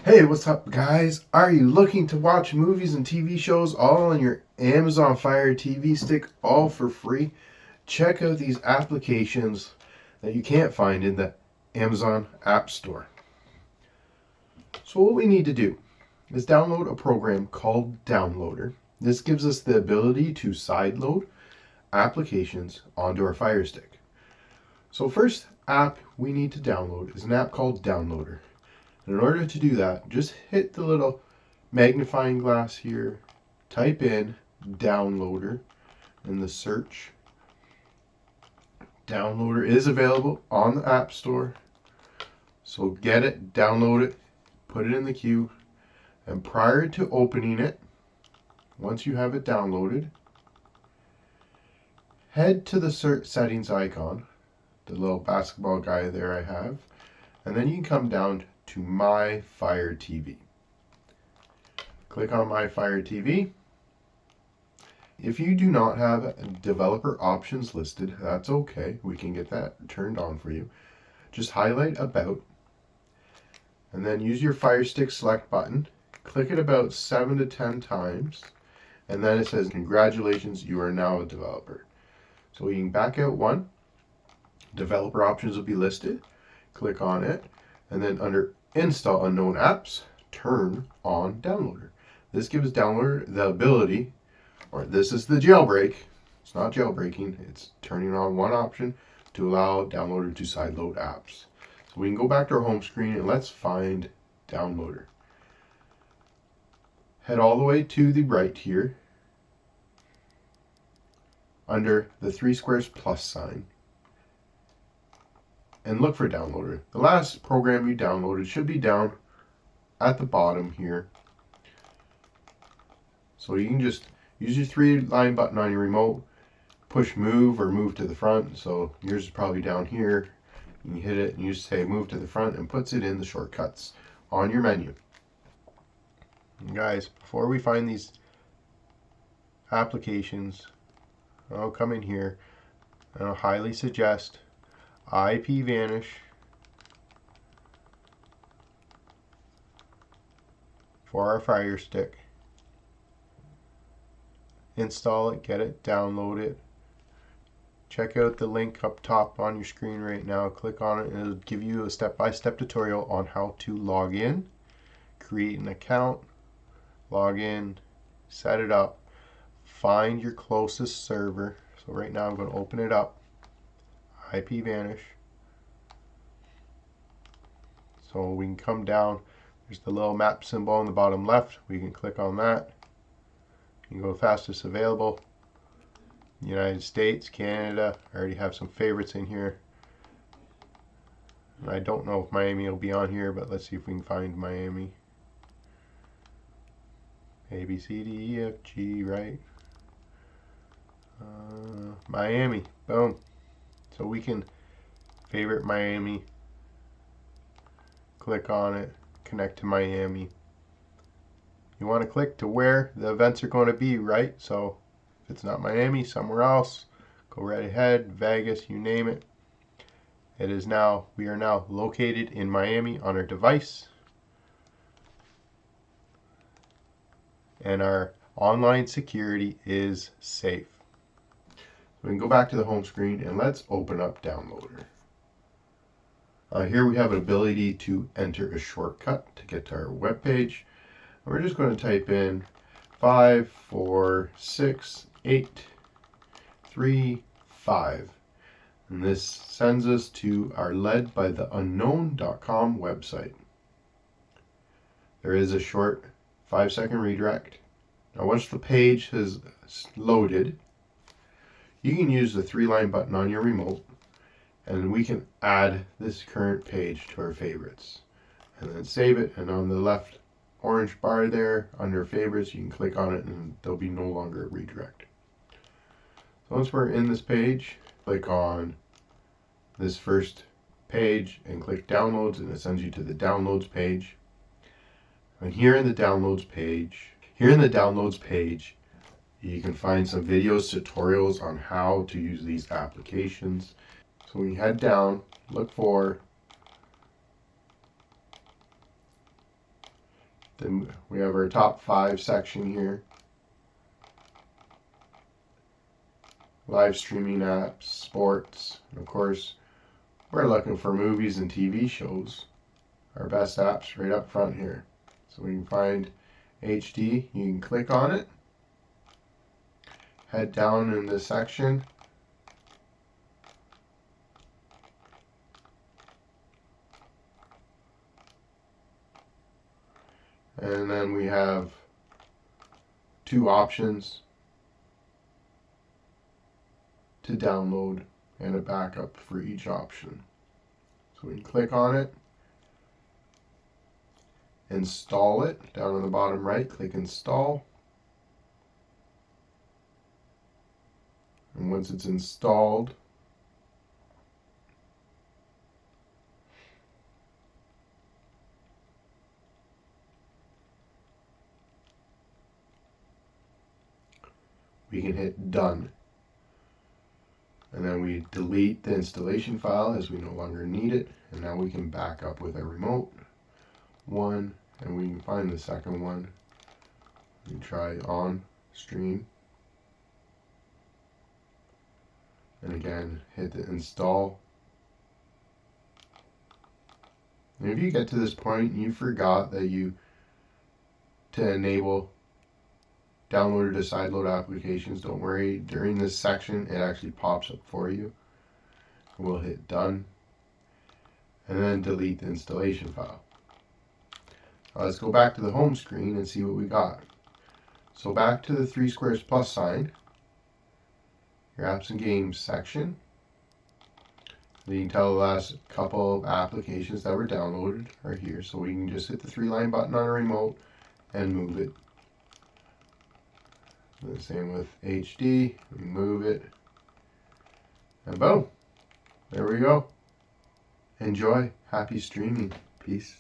Hey, what's up, guys? Are you looking to watch movies and TV shows all on your Amazon Fire TV stick, all for free? Check out these applications that you can't find in the Amazon App Store. So, what we need to do is download a program called Downloader. This gives us the ability to sideload applications onto our Fire Stick. So, first app we need to download is an app called Downloader. In order to do that, just hit the little magnifying glass here, type in Downloader in the search. Downloader is available on the App Store, so get it, download it, put it in the queue, and prior to opening it, once you have it downloaded, head to the settings icon, the little basketball guy there I have, and then you can come down to My Fire TV. Click on My Fire TV. If you do not have developer options listed, that's okay. We can get that turned on for you. Just highlight About, and then use your Fire Stick select button. Click it about 7 to 10 times, and then it says, congratulations, you are now a developer. So we can back out one. Developer options will be listed. Click on it, and then under Install Unknown Apps, turn on Downloader. This gives Downloader the ability, or this is the jailbreak. It's not jailbreaking, it's turning on one option to allow Downloader to sideload apps. So we can go back to our home screen and let's find Downloader. Head all the way to the right here, under the 3 squares plus sign, and look for Downloader. The last program you downloaded should be down at the bottom here. So you can just use your 3-line button on your remote, push move or move to the front. So yours is probably down here. You can hit it and you just say move to the front, and puts it in the shortcuts on your menu. And guys, before we find these applications, I'll come in here and I'll highly suggest IPVanish for our Fire Stick. Install it, get it, download it. Check out the link up top on your screen right now. Click on it and it'll give you a step-by-step tutorial on how to log in, create an account, log in, set it up, find your closest server. So right now I'm going to open it up, IPVanish. So we can come down, there's the little map symbol on the bottom left, we can click on that. You can go fastest available, United States, Canada. I already have some favorites in here. I don't know if Miami will be on here, but let's see if we can find Miami. A, B, C, D, E, F, G, right? Miami, boom. So we can favorite Miami, click on it, connect to Miami. You want to click to where the events are going to be, right? So if it's not Miami, somewhere else, go right ahead, Vegas, you name it. It is now, we are now located in Miami on our device. And our online security is safe. We can go back to the home screen and let's open up Downloader. Here we have an ability to enter a shortcut to get to our web page. And we're just going to type in 5, 4, 6, 8, 3, 5. And this sends us to our ledbytheunknown.com website. There is a short 5-second redirect. Now once the page has loaded, you can use the 3-line button on your remote, and we can add this current page to our favorites. And then save it, and on the left orange bar there, under favorites, you can click on it and there'll be no longer a redirect. So once we're in this page, click on this first page and click Downloads, and it sends you to the Downloads page. And here in the Downloads page, you can find some videos, tutorials on how to use these applications. So when you head down, look for Then we have our top 5 section here. Live streaming apps, sports, and of course, we're looking for movies and TV shows. Our best apps right up front here. So we can find HD, you can click on it, head down in this section, and then we have 2 options to download and a backup for each option. So we can click on it, install it, down on the bottom right, click install. And once it's installed, we can hit done. And then we delete the installation file as we no longer need it. And now we can back up with a remote one, and we can find the second one. We can try on stream. And again, hit the install. And if you get to this point and you forgot that to enable download or to sideload applications, don't worry. During this section, it actually pops up for you. We'll hit done. And then delete the installation file. Now let's go back to the home screen and see what we got. So back to the 3 squares plus sign. Your apps and games section. You can tell the last couple of applications that were downloaded are here. So we can just hit the 3-line button on a remote and move it. The same with HD, we move it, and boom, there we go. Enjoy, happy streaming, peace.